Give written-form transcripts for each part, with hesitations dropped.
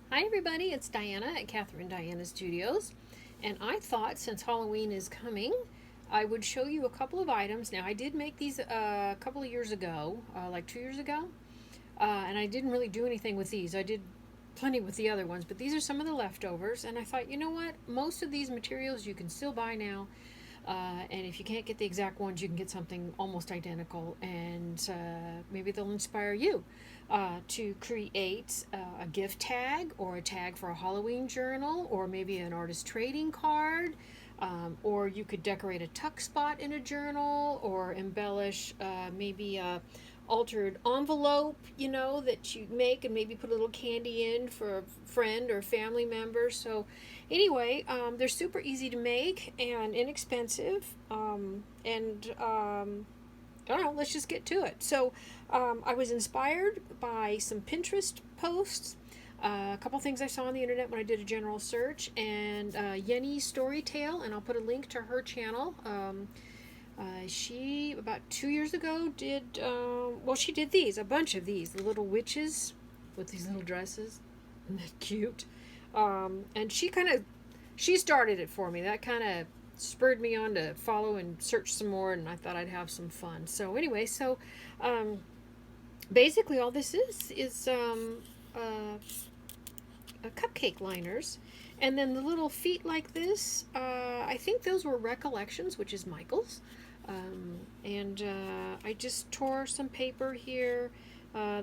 Hi everybody, it's Diana at Catherine Diana Studios, and I thought since Halloween is coming, I would show you a couple of items. Now I did make these a couple of years ago, like 2 years ago, and I didn't really do anything with these. I did plenty with the other ones, but these are some of the leftovers, and I thought, you know what? Most of these materials you can still buy now, and if you can't get the exact ones, you can get something almost identical, and maybe they'll inspire you to create a gift tag or a tag for a Halloween journal, or maybe an artist trading card. Or you could decorate a tuck spot in a journal, or embellish maybe a altered envelope, that you make, and maybe put a little candy in for a friend or family member. So anyway, they're super easy to make and inexpensive. I don't know, let's just get to it. So I was inspired by some Pinterest posts, a couple things I saw on the internet when I did a general search, and Yenny Storytale, and I'll put a link to her channel. She, about 2 years ago, she did a bunch of these, the little witches with these little dresses. Isn't that cute? And she started it for me. That kind of spurred me on to follow and search some more, and I thought I'd have some fun. So anyway, um, basically all this is cupcake liners, and then the little feet like this. I think those were Recollections, which is Michael's. And I just tore some paper here.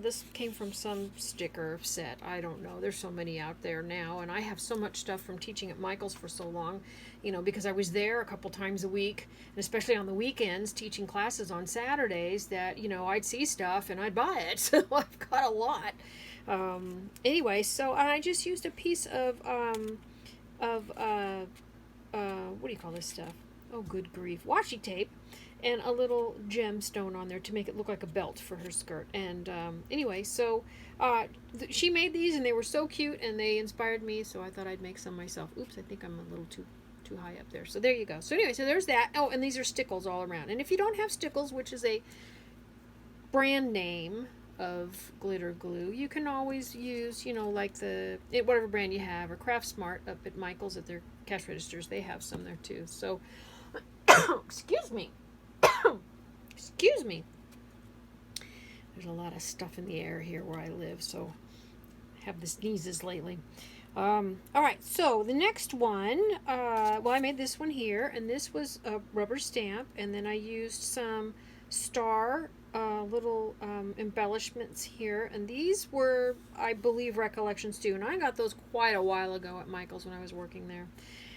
This came from some sticker set. I don't know. There's so many out there now, and I have so much stuff from teaching at Michael's for so long, because I was there a couple times a week, and especially on the weekends teaching classes on Saturdays, that, I'd see stuff and I'd buy it. So I've got a lot. Anyway, so I just used a piece of what do you call this stuff? Oh, good grief. Washi tape, and a little gemstone on there to make it look like a belt for her skirt. And anyway, so she made these, and they were so cute, and they inspired me, so I thought I'd make some myself. Oops, I think I'm a little too high up there. So there you go. So anyway, so there's that. Oh, and these are stickles all around. And if you don't have Stickles, which is a brand name of glitter glue, you can always use, like whatever brand you have, or Craft Smart up at Michael's at their cash registers. They have some there too. So, excuse me. Excuse me. There's a lot of stuff in the air here where I live, so I have the sneezes lately. All right, so the next one, I made this one here, and this was a rubber stamp, and then I used some star little embellishments here, and these were, I believe, Recollections too, and I got those quite a while ago at Michael's when I was working there.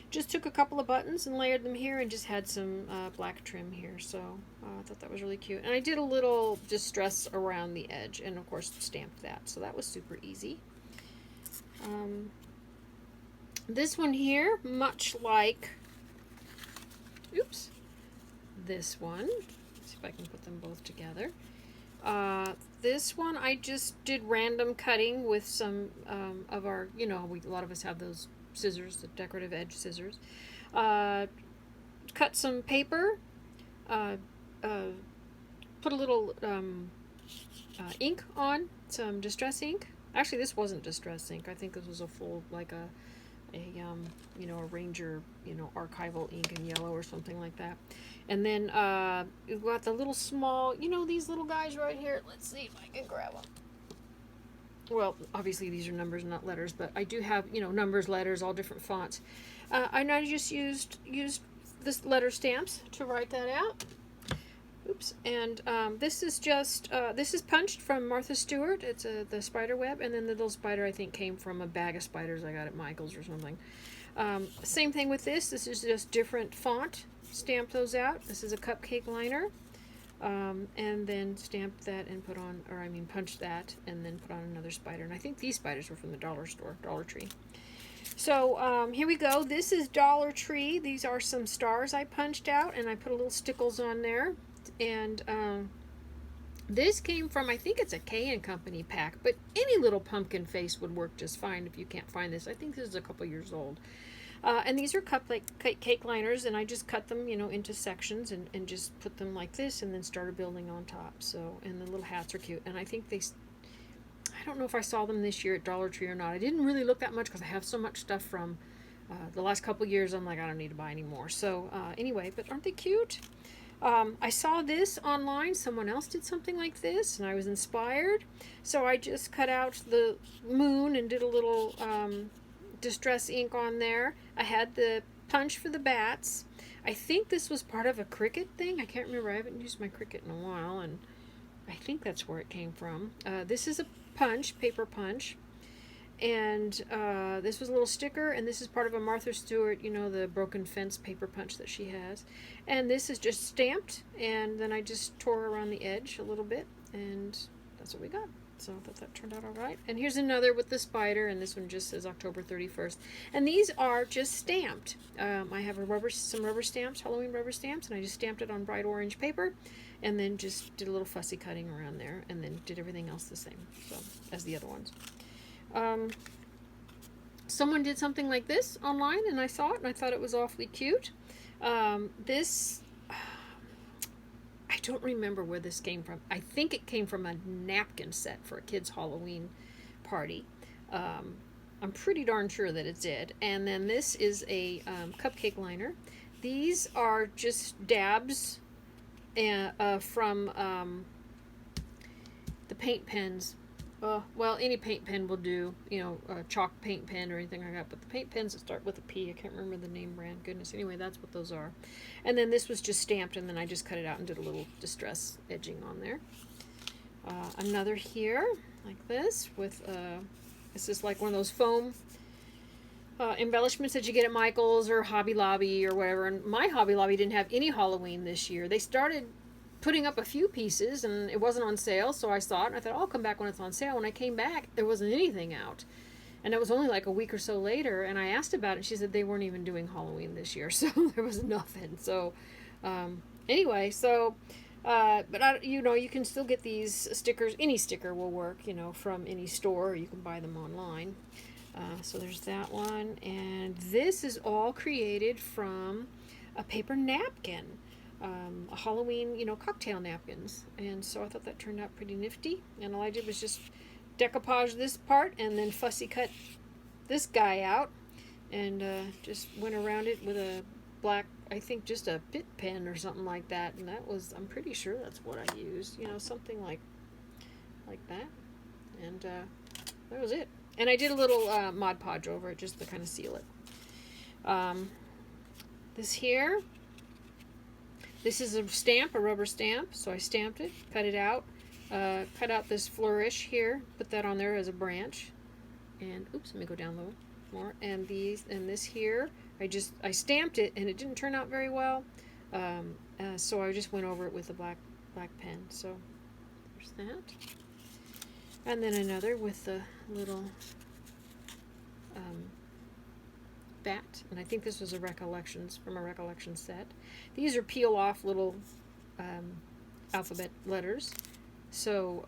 Just took a couple of buttons and layered them here, and just had some black trim here, so I thought that was really cute. And I did a little distress around the edge, and of course stamped that, so that was super easy. This one here, much like, this one. Let's see if I can put them both together. This one I just did random cutting with some of our, a lot of us have those scissors, the decorative edge scissors. Cut some paper, put a little ink on, some distress ink. Actually, this wasn't distress ink. I think this was a full, like a Ranger, archival ink in yellow or something like that. And then we've got the little small, these little guys right here. Let's see if I can grab them. Well, obviously these are numbers, not letters, but I do have, numbers, letters, all different fonts. And I just used this letter stamps to write that out. Oops. And this is just, this is punched from Martha Stewart. It's the spider web, and then the little spider, I think, came from a bag of spiders I got at Michael's or something. Same thing with this. This is just different font. Stamp those out. This is a cupcake liner. And then stamp that and punch that, and then put on another spider. And I think these spiders were from the dollar store, Dollar Tree. So here we go. This is Dollar Tree. These are some stars I punched out, and I put a little stickles on there. And this came from, I think it's a K & Company pack, but any little pumpkin face would work just fine if you can't find this. I think this is a couple years old. And these are cake liners, and I just cut them, into sections, and just put them like this, and then started building on top. So, and the little hats are cute. And I think don't know if I saw them this year at Dollar Tree or not. I didn't really look that much because I have so much stuff from the last couple years. I'm like, I don't need to buy any more. So anyway, but aren't they cute? I saw this online. Someone else did something like this, and I was inspired. So I just cut out the moon and did a little distress ink on there. I had the punch for the bats. I think this was part of a Cricut thing. I can't remember. I haven't used my Cricut in a while, and I think that's where it came from. This is a punch, paper punch. And this was a little sticker, and this is part of a Martha Stewart, you know, the broken fence paper punch that she has. And this is just stamped, and then I just tore around the edge a little bit, and that's what we got. So I thought that turned out all right. And here's another with the spider, and this one just says October 31st. And these are just stamped. I have some rubber stamps, Halloween rubber stamps, and I just stamped it on bright orange paper, and then just did a little fussy cutting around there, and then did everything else the same, so as the other ones. Someone did something like this online, and I saw it, and I thought it was awfully cute. This, I don't remember where this came from. I think it came from a napkin set for a kid's Halloween party. I'm pretty darn sure that it did. And then this is a cupcake liner. These are just dabs from the paint pens. Well, any paint pen will do, you know, a chalk paint pen or anything like that, but the paint pens that start with a P, I can't remember the name brand, goodness, anyway, that's what those are. And then this was just stamped, and then I just cut it out and did a little distress edging on there. Another here, like this, with, this is like one of those foam embellishments that you get at Michael's or Hobby Lobby or whatever, and my Hobby Lobby didn't have any Halloween this year. They started putting up a few pieces, and it wasn't on sale, so I saw it, and I thought, oh, I'll come back when it's on sale. When I came back, there wasn't anything out, and it was only like a week or so later, and I asked about it, and she said they weren't even doing Halloween this year, so there was nothing. So anyway, so but you know, you can still get these stickers. Any sticker will work, you know, from any store, or you can buy them online. So there's that one, and this is all created from a paper napkin. A Halloween, you know, cocktail napkins, and so I thought that turned out pretty nifty, and all I did was just decoupage this part and then fussy cut this guy out, and just went around it with a black, I think just a bit pen or something like that, and that was, I'm pretty sure that's what I used, you know, something like that, and that was it. And I did a little Mod Podge over it just to kind of seal it. This here, this is a stamp, a rubber stamp, so I stamped it, cut it out, cut out this flourish here, put that on there as a branch, and oops, let me go down a little more, and these, and this here, I stamped it, and it didn't turn out very well, so I just went over it with a black pen, so there's that, and then another with the little bat, and I think this was a Recollections, from a Recollection set. These are peel off little alphabet letters, so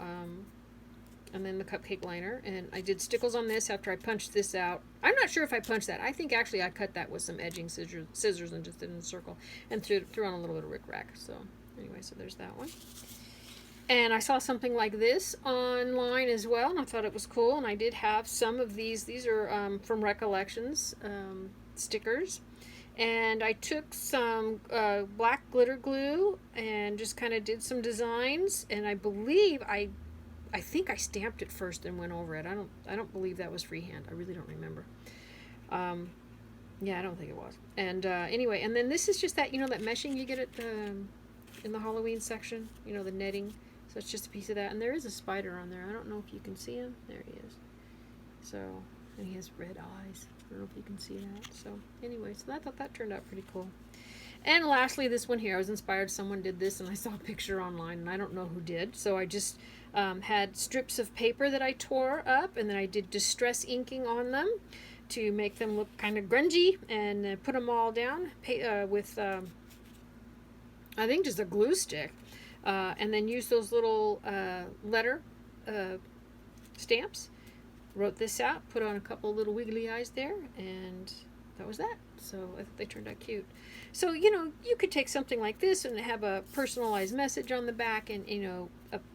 and then the cupcake liner, and I did stickles on this after I punched this out. I'm not sure if I punched that. I think actually I cut that with some edging scissors and just did it in a circle and threw on a little bit of rickrack. So anyway, so there's that one. And I saw something like this online as well, and I thought it was cool, and I did have some of these. These are from Recollections stickers, and I took some black glitter glue and just kind of did some designs, and I believe I think I stamped it first and went over it. I don't believe that was freehand. I really don't remember. Yeah, I don't think it was. And anyway, and then this is just that, you know, that meshing you get at in the Halloween section, you know, the netting. So it's just a piece of that, and there is a spider on there. I don't know if you can see him. There he is. So, and he has red eyes. I don't know if you can see that. So anyway, so I thought that turned out pretty cool. And lastly, this one here, I was inspired. Someone did this, and I saw a picture online, and I don't know who did. So I just had strips of paper that I tore up, and then I did distress inking on them to make them look kind of grungy, and put them all down with, I think, just a glue stick. And then use those little letter stamps. Wrote this out, put on a couple little wiggly eyes there, and that was that. So I thought they turned out cute. So, you could take something like this and have a personalized message on the back, and,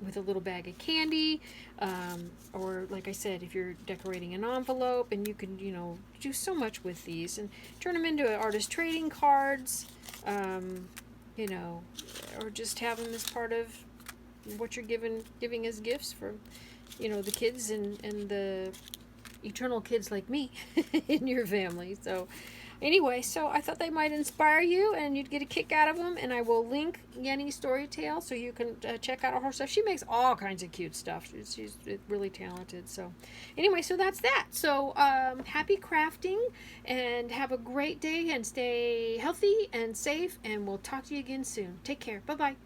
with a little bag of candy. Or, like I said, if you're decorating an envelope, and you can, do so much with these and turn them into artist trading cards, or just have them as part of what you're giving as gifts for, the kids and the eternal kids like me in your family. So anyway, so I thought they might inspire you and you'd get a kick out of them, and I will link Yenny's story tale so you can check out all her stuff. She makes all kinds of cute stuff. She's really talented. So anyway, so that's that. So happy crafting, and have a great day, and stay healthy and safe, and we'll talk to you again soon. Take care. Bye-bye.